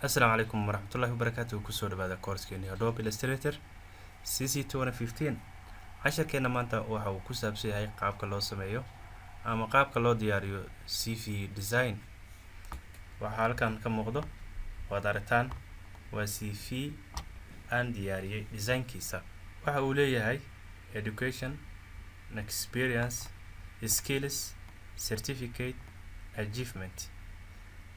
Assalaamu calaykum waraxmatullaahi wabarakaatuh. Kusoo dhawaada course-keeni Adobe Illustrator CC 2015. casharkeena maanta waxa uu ku saabsan yahay qaabka loo sameeyo ama qaabka loo diyaariyo CV design. Waxa halkan ka muuqdo waad aragtaan waa CV aan diyaariyay designkiisa. Waxa uu leeyahay education, experience, skills, certificate, achievement.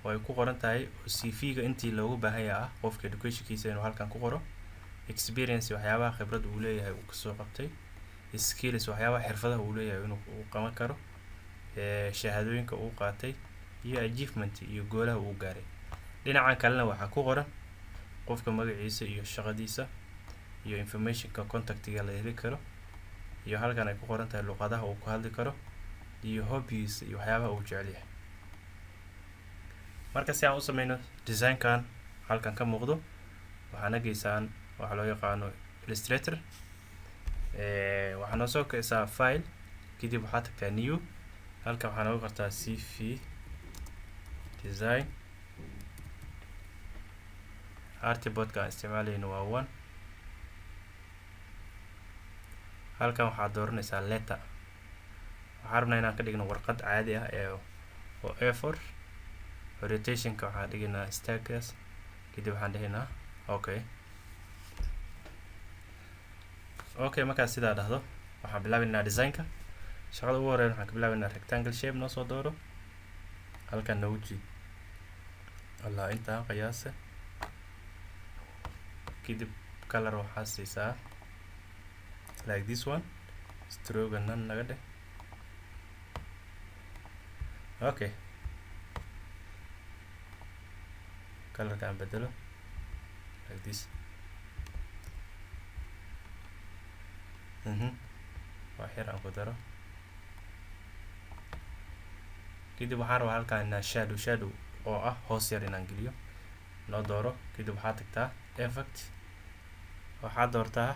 way ku qoran tahay CV-ga intii loogu baahan yahay qofka education-kiisa inuu halkan ku qoro, experience waxyaabaha khibrad uu leeyahay uu ka soo qabtay, skills waxyaabaha xirfadaha uu leeyahay inuu qaban karo, shahaadooyinka uu qaatay, iyo achievement iyo goolaha uu gaaray. Dhinacan kalena waxa ku qoran qofka magaciisa iyo shaqadiisa iyo information-ka contact-ga la heli karo, iyo halkan ay ku qoran tahay luqadaha uu ku hadli karo iyo hobbies iyo waxyaabaha uu jecel yahay. marka si aan u sameyno design-kan halkan ka muuqdo waxaana geysaan waxa loo yaqaano Illustrator. waxaana soo kaysaa file kadib waxaa tagtaa new, halkan waxaana ugu qortaa CV design. artboard-ka aan isticmaalayno waa 1. halkan waxaad dooranaysaa letter. waxaan rabnaa inaan ka dhigno warqad caadi ah oo A4. orientation-ka waxaan dhiginaa stackers kadib waxaan dhihinaa okay markaad sidaa dhahdo waxaan bilaabaynaa design-ka. shaqada ugu horreyn waxaan ka bilaabaynaa rectangle shape noo soo dooro, halkan noogu jiid ilaa intaa qiyaasa, kadib color waxaa siisaa like this one, stroke none naga dheh. okay color-ka aan bedelo like this. wax yar aan ku daro, kadib waxaan rabaa halkan inaan shadow oo ah hoos yar inaan geliyo noo dooro. kadib waxaad tagtaa effect, waxaad doortaa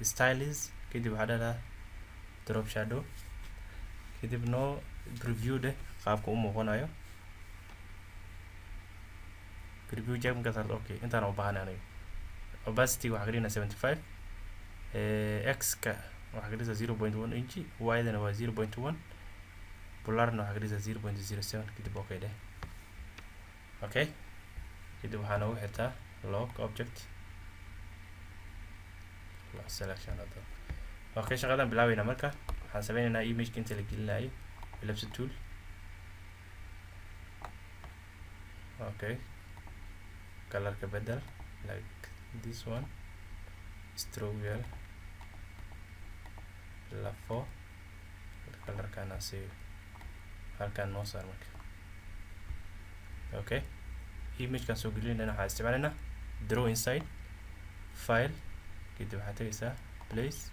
stylize, kadib waxaad dhahdaa drop shadow, kadib noo preview dheh qaabka u muuqanayo. preview jack markaad saarto okay intaan u baahan aniga. opacity waxaa gelina 75, x-ka waxaa gelisa 0.1 inch, y-dana waa 0.1, blurna waxaa gelisa 0.07, kadib okay dheh. okay kadib waxaa noogu xirtaa lock object selection. okay shaqadan bilaabayna marka waxaan sameynaynaa image-ka inta la gelinayo ellipse tool. okay color-ka bedel like this one, stroke yar lafo, color-kan aan siiyo halkan noo saar marka. okay image-kan soo gelinayna waxaan isticmaalaynaa draw inside file, kadib waxaad tagaysaa place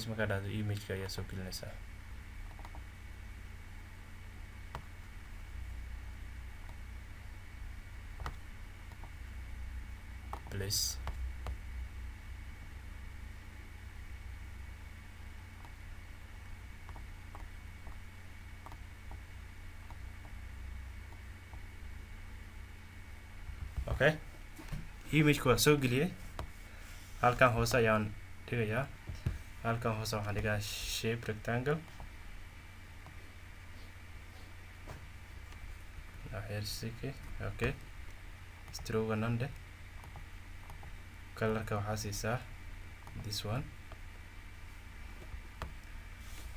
markaa dhahdo image-ka ayaa soo gelinaysaa. place okay image-ka waa soo geliyay. halkan hoose ayaan dhigayaa, halkan hoose waxaan dhigaa shape rectangle okay stroke none dheh. color-ka waxaa siisaa this one,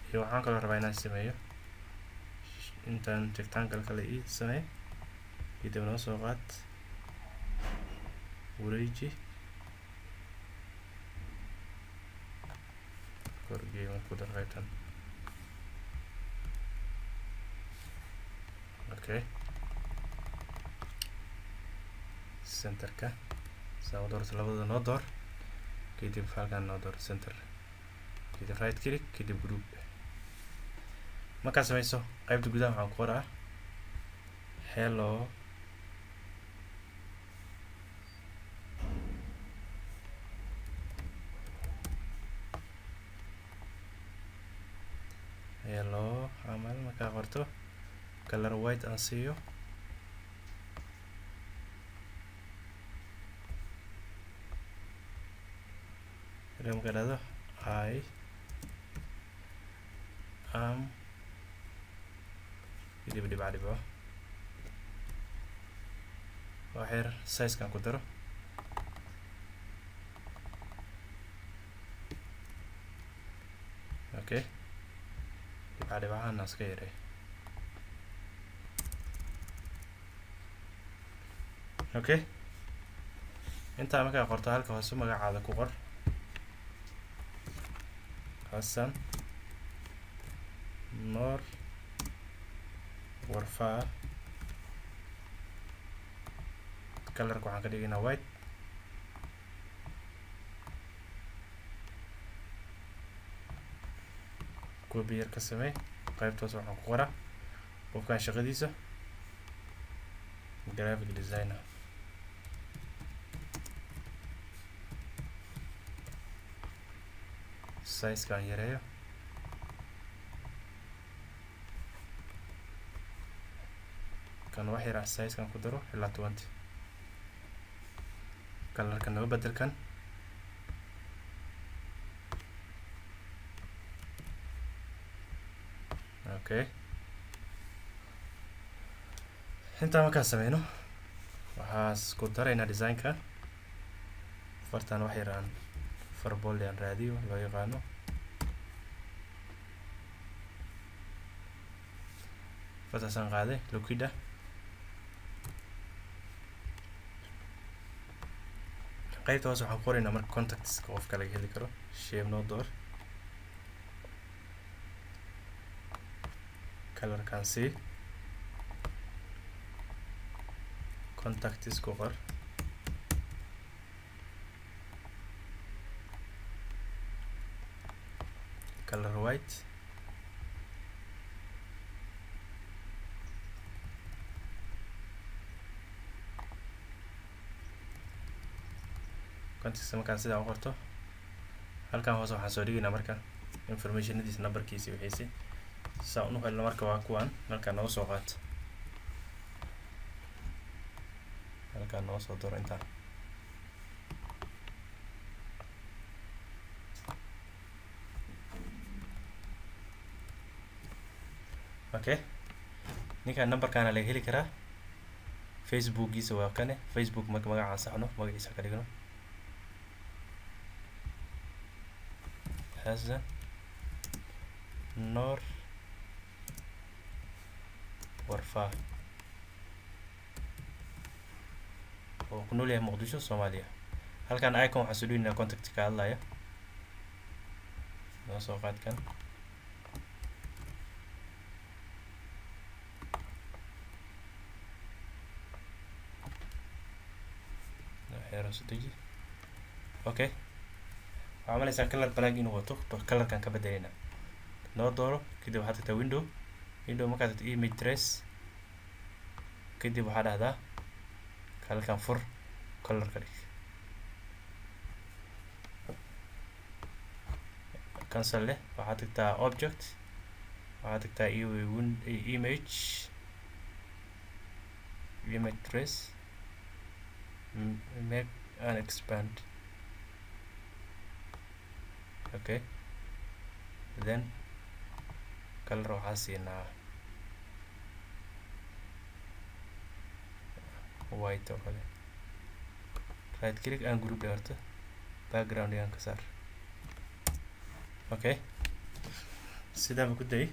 iyo waxaan kaloo rabaa inaan sameeyo intaan rectangle kale ii sameey, kadib noo soo qaad wareeji korgey markuu dar qaybtan. okay center-ka saa doorto labada noo door, kadib halkan noo door center, kadib right click, kadib group. markaad sameyso qaybta gudaha waxaan ku qoraa hello camal. markaa qorto color white aan siiyo, marka dhado I am kadib dhibco waxyar size kan ku daro okay dhibcahan iska yaray okay inta markaa qorto halka hoose magacaada ku qor Hassan Noor Warfaa colorka waxaan ka dhigaynaa white copy yar ka samee qaybtaas waxaan ku qoraa qofkan shaqadiisa graphic designer size kan yareeyo kan wax yar size kan ku daro ilaa 20 colorka noo bedelkan okay inta markaan sameyno waxaan isku daraynaa designka fartan wax yar aan farbold aan raadiyo loo yaqaano fartaasaan qaaday Lukida qaybta hoose waxaan qoraynaa marka contacts qofka laga heli karo shape noo door color kan see contacts ku qor color white contacts markaan sidaa u qorto halkan hoose waxaan soo dhigaynaa marka informationadiisa numberkiisa wixiisi saa u helno marka waa kuwan halkan noo soo qaato halkan noo soo daro intaan okay ninkan numberkan laga heli karaa facebookiisa waa kane facebook marka magaca saxno magaciisa ka dhigno Hassan Noor Warfaa oo ku nool yahay Muqdisho Soomaaliya halkan icon waxaan soo dhigaynaa contact ka hadlaya noo soo qaad kan okay waxaan malaysaa color black inuu wato colorkan ka bedelina noo dooro kadib waxaad tagtaa window markaad tagto image trace kadib waxaa dhahdaa halkan fur color ka dhig cancel leh waxaad tagtaa object waxaad tagtaa image trace make and expand okay then color waxaa siinaa white oo kale right click and group dheerto background ayaan ka saar okay sidaaba ku day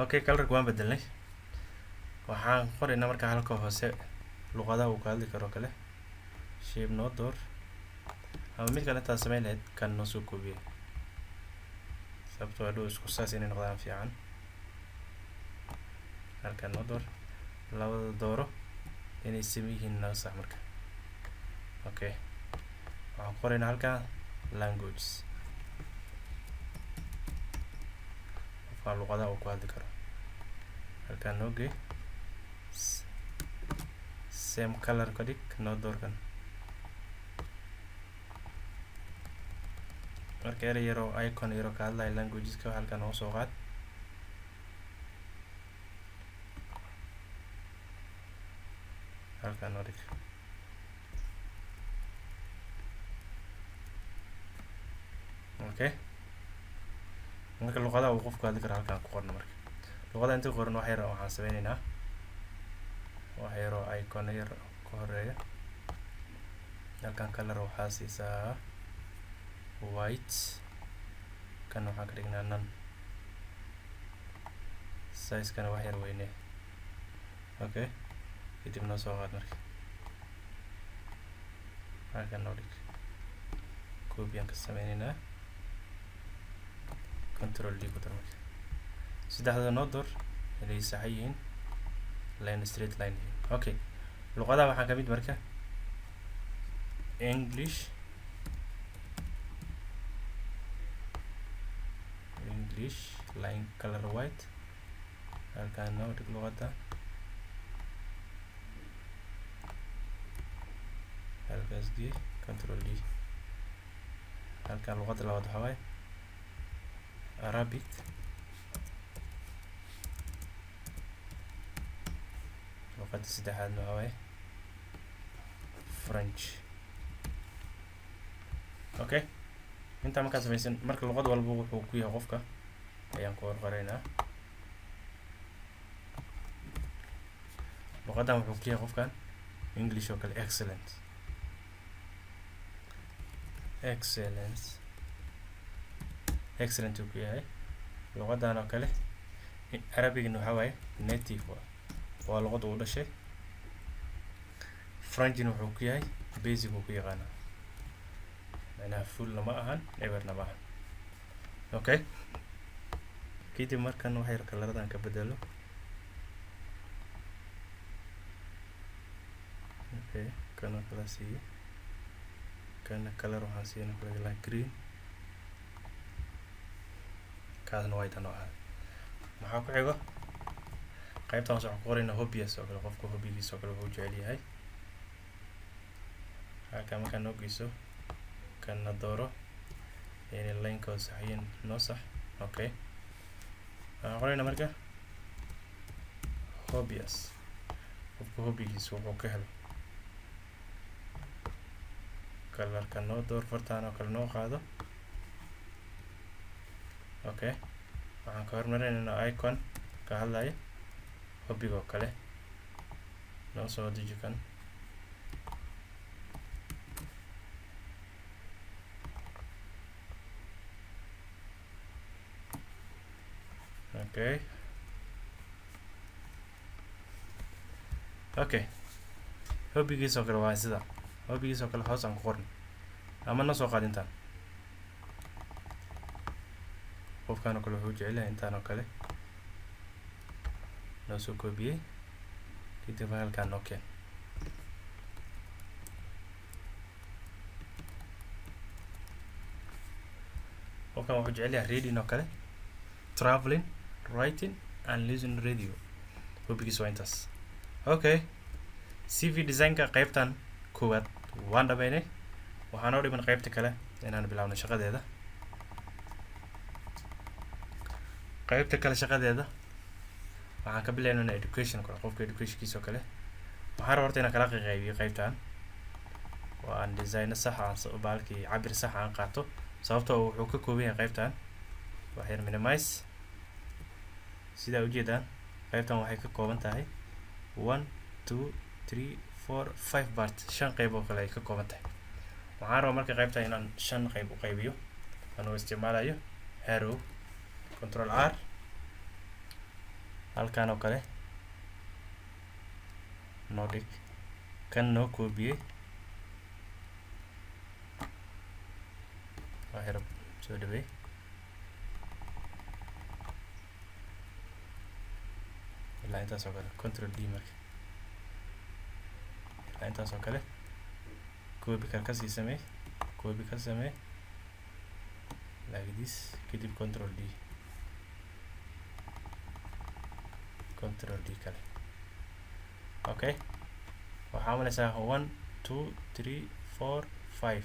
okay colorka waan bedelnay waxaan qoraynaa marka halka hoose luqadaha uu ka hadli karo kale shape noo door ama mid kale intaad samayn lahayd kan noo soo koobiye sababtoo adhow isku saas inay noqdaan fiican halkan noo door labada dooro inay same yihiin naga sax marka okay waxaan qoraynaa halkan languages qofka luqadaha uu ku hadli karo halkan noo gey same color ka dhig noo doorkan marka erey yaro icon yaro ka hadlaya languageska halkan noo soo qaad halkan noo dhig okay marka luqadaha uu qofku hadli karo halkaan ku qorno marka luqada inta qoran wax yar waxaan sameynaynaa wax yar oo icon yar ku horeeya halkaan color waxaa siisaa white kan waxaan ka dhignaa none size kana wax yar weyne okay kadib noo soo qaad marka halkaan noo dhig copy aan ka sameynaynaa control D ku dar marka saddexda noo door inay sax yihiin line straight line okay luqadaha waxaa ka mid marka English line color white halkaan noo dhig luqada halkaas D control D halkaan luqada labaad waxaa waaye Arabic luqada saddexaadna waxaa waaye French okay inta markaa samaysan marka luqad walba wuxuu ku yahay qofka ayaan ku qorqoraynaa luqadan wuxuu ku yahay qofkan English oo kale excellent uu ku yahay luqadan oo kale Arabigna waxaa waaye native waa luqada uu dhashay Frenchna wuxuu ku yahay basic uu ku yaqaana macnaha full lama ahan eberna ma ahan okay kadib markan wax yar kalaradan ka bedelo okay kana kala siiyo kana color waxaan siina kala green kaasna white aan ahaa maxaa ku xigo qaybtan waxaan ku qoraynaa hobbies oo kale qofka hobbigiisa oo kale wuxuu jecel yahay halkaan markaan noo geyso kana dooro inay line-kooda saxiin noo sax okay waxaan qoraynaa marka hobbies qofka hobbigiisa wuxuu ka helo kalarka noo door fartaan oo kale noo qaado okay waxaan ka hormarinaynaa icon ka hadlaya hobbiga oo kale noo soo deji kan okay hobbigiisa oo kale waa sida hobbigiisa oo kale hoos aan ku qorno ama noo soo qaad intaan qofkaan oo kale wuxuu jecel yahay intaan oo kale noo soo koobiyey kadib halkaan noo keen qofkaan wuxuu jecel yahay reading oo kale traveling writing and listening radio hobbigiisa waa intaas okay CV design-ka qaybtan koowaad waan dhameynay waxaan oo dhiman qaybta kale inaan bilaabno shaqadeeda qaybta kale shaqadeeda waxaan ka bilaabaynaa education kale qofka educationkiisa oo kale waxaan rabaa horta inaan kala qaybiyo qaybtan oo aan design sax ah baalkii cabir sax aan qaato sababtoo wuxuu ka kooban yahay qaybtan wax yar minimize sidaa ujeedaan qaybtan waxay ka kooban tahay 1 2 3 4 5 part 5 qayb oo kale ay ka kooban tahay waxaan rabaa marka qaybtan inaan 5 qayb u qaybiyo anoo isticmaalayo arrow control R halkaan oo kale noo dhig kan noo koobiyey waa xirab soo dhawey ilaa intaas oo kale control D marka ilaa intaas oo kale koobi kan kasii samee koobi ka samee like this kadib control D kale okay waxaa malaysaa 1 2 3 4 5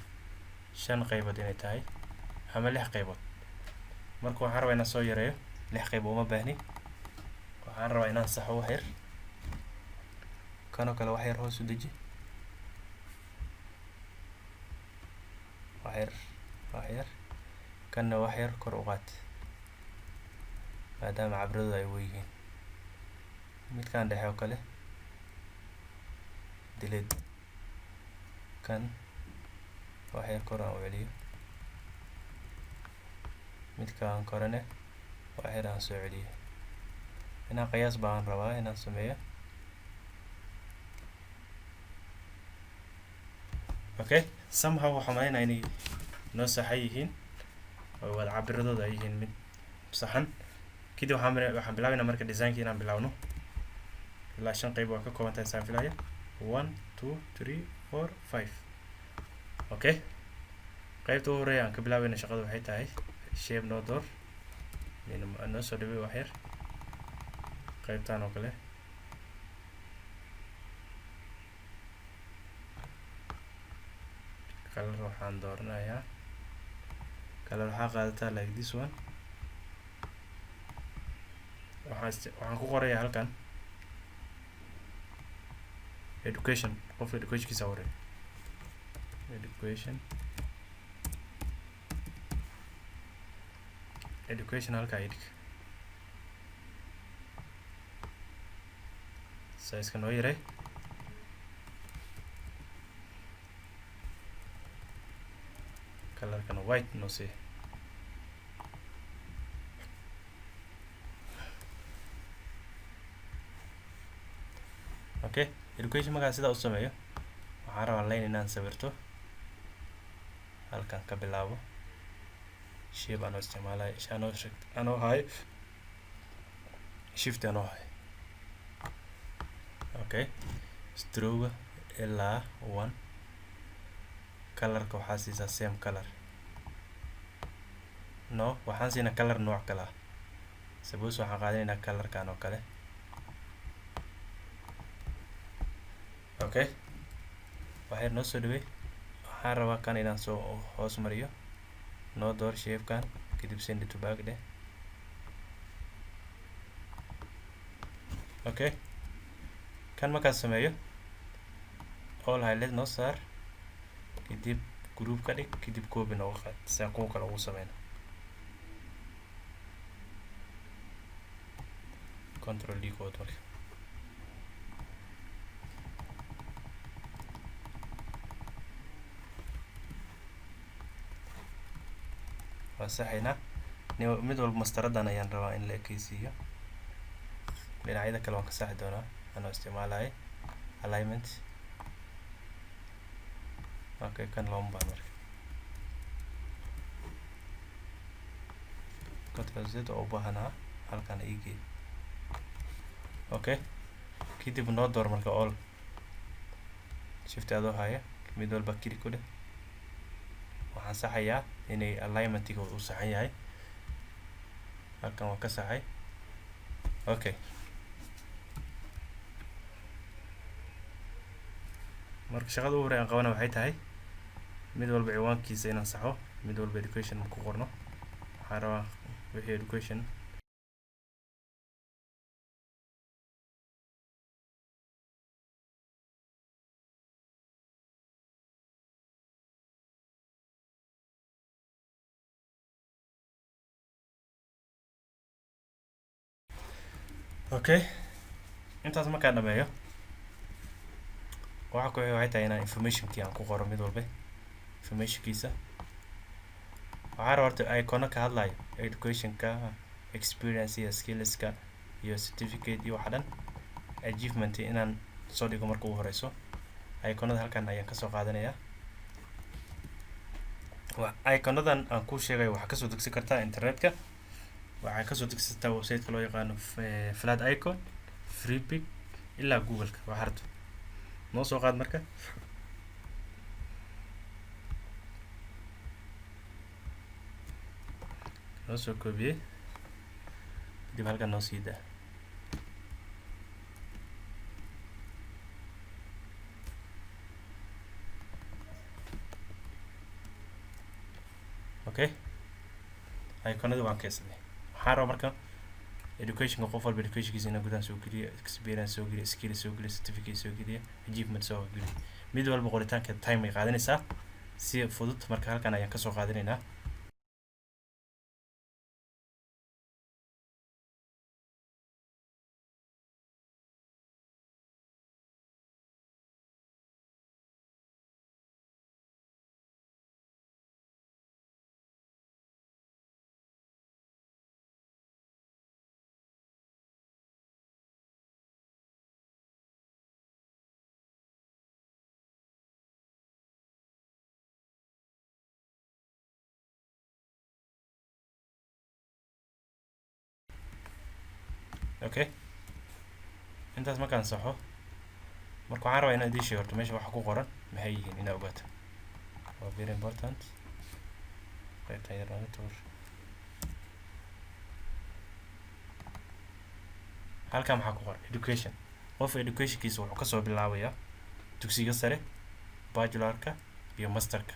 5 qaybood inay tahay ama 6 qaybood marka waxaan rabaa inaan soo yareeyo 6 qayb uma baahni waxaan rabaa inaan saxo wax yar kanoo kale wax yar hoos u deji wax yar kanna wax yar kor u qaad maadaama cabiradu ay weyihiin midkaan dhexe oo kale delete kan wax yar kor aan u celiyo midkaan korene wax yar aan soo celiyo inaan qiyaas baan rabaa inaan sameeyo okay somehow waxaan malaynayaa inay noo saxan yihiin oo wada cabiradooda ay yihiin mid saxan kadib waxaan bilaabaynaa marka designkii inaan bilaawno ilaa 5 qayb waa ka kooban tahay saan filaya 1 2 3 4 5 okay qaybta ugu horeeya aan ka bilaabayna shaqada waxay tahay shape noo door noo soo dhawey wax yar qaybtaan oo kale color waxaan dooranayaa color waxaa qaadataa like this one waxaan ku qorayaa halkan education qof educationkiisa hore education halka idhig size-ka noo yaray colorkana white noo sii okay education markaa sidaa u sameeyo waxaan rabaa line inaan sawirto halkan ka bilaabo shape anoo isticmaalayo anoo hayo shift anoo hayo okay stroke ilaa 1 colorka waxaa siisaa same color no waxaan siinaa color nooc kale ah suppose waxaan qaadanaynaa colorkan oo kale okay waxay noo soo dhawey waxaan rabaa kan inaan soo hoos mariyo noo door shapekan kadib send it to back dheh okay kan markaas sameeyo all highlight noo saar kadib group ka dhig kadib copy nooga qaad si aan kuwa kale ugu sameyno control D code marka waa saxaynaa mid walba mastaradan ayaan rabaa in la ekeysiiyo dhinacyada kale waan ka saxi doonaa anoo isticmaalayo alignment okay kan loo baan marka control Z oo u baahanaa halkan iigee okay kadib noo door marka all shift adoo haya mid walba click ku dheh waxaan saxayaa inay alignmentiga uu saxan yahay halkan waan ka saxay okay marka shaqada ugu horreeya aan qabana waxay tahay mid walba ciwaankiisa inaan saxo mid walba education ku qorno waxaan rabaa wixii education okay intaas markaan dhameeyo waxa ku waxay tahay inaan informationkii aan ku qoro mid walba informationkiisa waxaan rabaa horta icona ka hadlayo educationka experience iyo skillska iyo certificate iyo waxa dhan achievement inaan soo dhigo marka ugu horeyso iconada halkan ayaan kasoo qaadanayaa iconadan aan ku sheegay waxaa kasoo degsan kartaa internetka waxaa kasoo degsataa website-ka loo yaqaano flat icon freepik ilaa google-ka waa harto noo soo qaad marka noo soo koobiyey kadib halkan noo sii daa okay iconada waan keensaday waxaan rabaa marka educationka qof walba educationkiisa inaan gudaha soo geliyo experience soo geliyo skill soo geliyo certificate soo geliyo achievement soo geliyo mid walba qoritaanka time ay qaadanaysaa si fudud marka halkan ayaan kasoo qaadanaynaa okay intaas markaan saxo marka waxaan rabaa inaan idin sheego horta meesha waxa ku qoran maxay yihiin inaad ogaato waa very important qaybta yar naga tuur halkan maxaa ku qoran education qof educationkiisa wuxuu kasoo bilaabayaa dugsiga sare bachelorka iyo masterka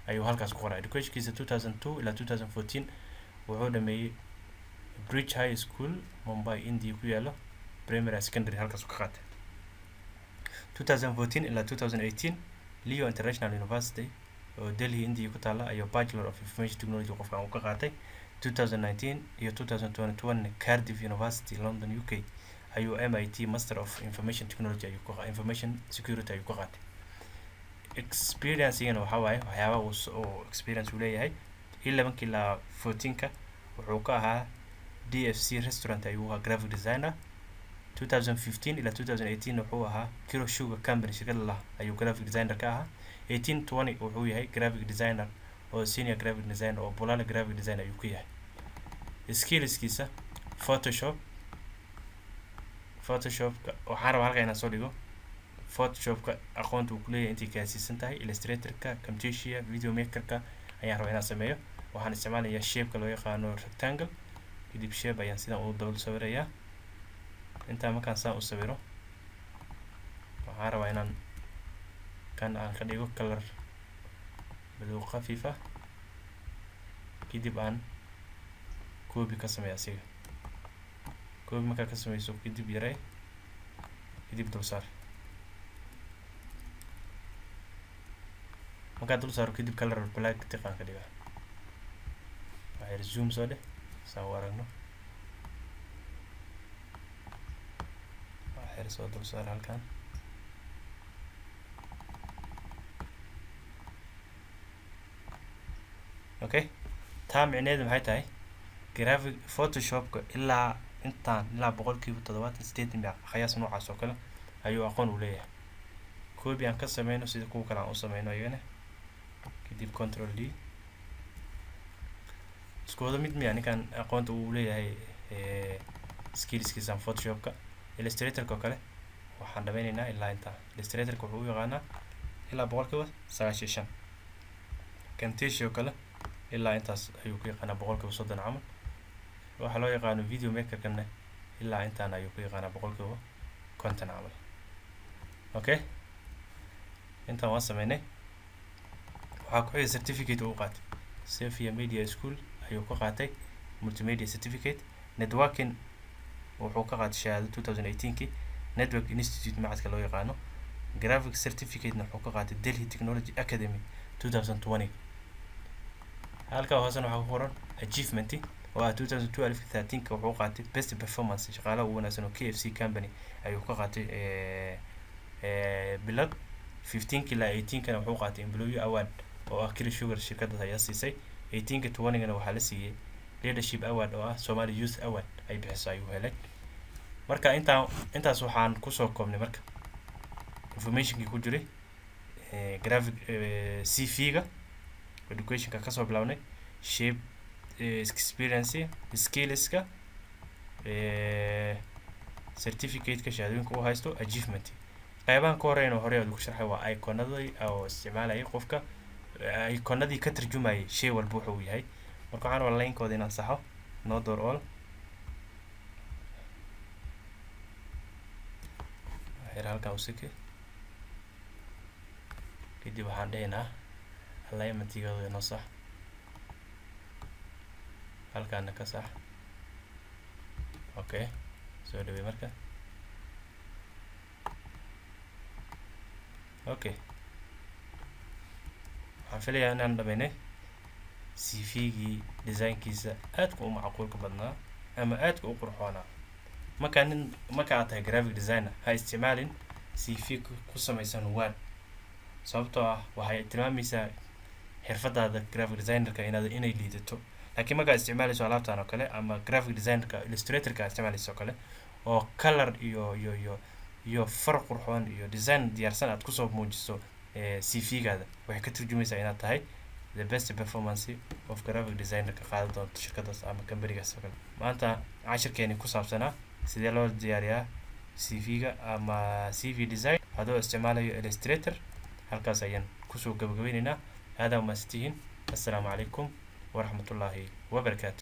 ayuu halkaas ku qoraa educationkiisa 2002 ilaa 2014 wuxuu dhameeyey Bridge High School Mumbai India ku yaalo primary secondary halkaas ka qaatay 2014 ilaa 2018 Leo International University oo Delhi India ku taala ayuu Bachelor of Information Technology qofka uu ka qaatay 2019 iyo 2021 Cardiff University London UK ayuu MIT Master of Information Technology ayuu ku qaatay Information Security ayuu ku qaatay experience yana waxa waaye waxyaabaha uu experience u leeyahay 11 ilaa 14 ka wuxuu ka ahaa DFC restaurant ayuu ahaa graphic designer 2015 ilaa 2018 wuxuu ahaa Kiro Sugar Company shirkad la ayuu graphic designer ka ahaa 18-20 wuxuu yahay graphic designer oo senior graphic designer oo Bolala graphic designer ayuu ku yahay skillskiisa Photoshop waxaan rabaa halka inaan soo dhigo Photoshopka aqoonta uu ku leeyahay intii gaarsiisan tahay Illustratorka Camtasia Video Makerka ayaan rabaa inaan sameeyo waxaan isticmaalayaa shape-ka loo yaqaano rectangle kadib shape ayaan sidan u double sawirayaa inta markaan saan u sawiro waxaan rabaa inaan kan aan ka dhigo color madow khafiif ah kadib aan copy ka sameeyo asiga copy markaa ka sameyso kadib yaree kadib dul saar markaa dul saaro kadib color black tiqaan ka dhigaa waxay zoom soo dheh saan u aragno waxay soo dul saar halkan okay taa micneheedu maxay tahay graphic Photoshopka ilaa intaan ilaa 78% qiyaas noocaas oo kale ayuu aqoon u leeyahay copy aan ka sameyno sida kuwa kale aan u sameyno iyagana kadib control D iskooda mid miya ninkan aqoonta uu leeyahay skillskiisa Photoshopka Illustratorka kale waxaan dhameynaynaa ilaa inta Illustratorka wuxuu u yaqaanaa ilaa 95% Camtasia kale ilaa intaas ayuu ku yaqaanaa 30% camal waxa loo yaqaano Video Makerkana ilaa intaan ayuu ku yaqaanaa 50% camal okay intaan waan sameynay waxaa ku xigay certificate uu qaatay Sophia Media School ayuu ka qaatay multimedia certificate networking wuxuu ka qaatay shahaado 2018 Network Institute macadka loo yaqaano graphic certificate wuxuu ka qaatay Delhi Technology Academy 2020 halka hoosana waxaa ku qoran achievement oo 2012-13 wuxuu qaatay best performance shaqaalaha ugu wanaagsan oo KFC company ayuu ka qaatay bilad 15 ilaa 18 kana wuxuu qaatay employee award oo ah Kiro Sugar shirkadda ayaa siisay 18-20 kana waxaa la siiyay leadership award oo ah Somali Youth Award ay bixiso ayuu helay marka intaas waxaan ku soo koobnay marka informationkii ku jiray graphic CV-ga educationka ka soo bilawnay shape experience skillska certificate-ka shahaadooyinka uu haysto achievement qaybahan ka horeyna hore aad ku sharxay waa iconadii oo isticmaalay qofka iconadii ka tarjumayay shay walba wuxuu yahay marka waxaan rabaa line-kooda inaan saxo no door all halkan u sike kadib waxaan dhahaynaa alignment-igooda inoo sax halkaana ka sax okay soo dhawey marka okay waxaan filayaa inaan dhameynay CV-gii design-kiisa aadka u macquulka badnaa ama aadka u qurxoonaa marka aad tahay graphic designer ha isticmaalin CV ku samaysan Word sababtoo ah waxay tilmaamaysaa xirfadaada graphic designerka inay liidato laakiin marka isticmaalayso alaabtan oo kale ama graphic designerka Illustratorka isticmaalayso kale oo color iyo far qurxoon iyo design diyaarsan aad ku soo muujiso CV-gaada waxay ka turjumaysaa inaad tahay the best performance of graphic designer ka qaadan doonto shirkadaas ama company-gaas oo kale maanta cashirkeeni ku saabsanaa sidee loo diyaariyaa CV-ga ama CV design adoo isticmaalayo Illustrator. halkaas ayaan kusoo gabagabaynaynaa. هذا ما ستين. السلام عليكم ورحمة الله وبركاته.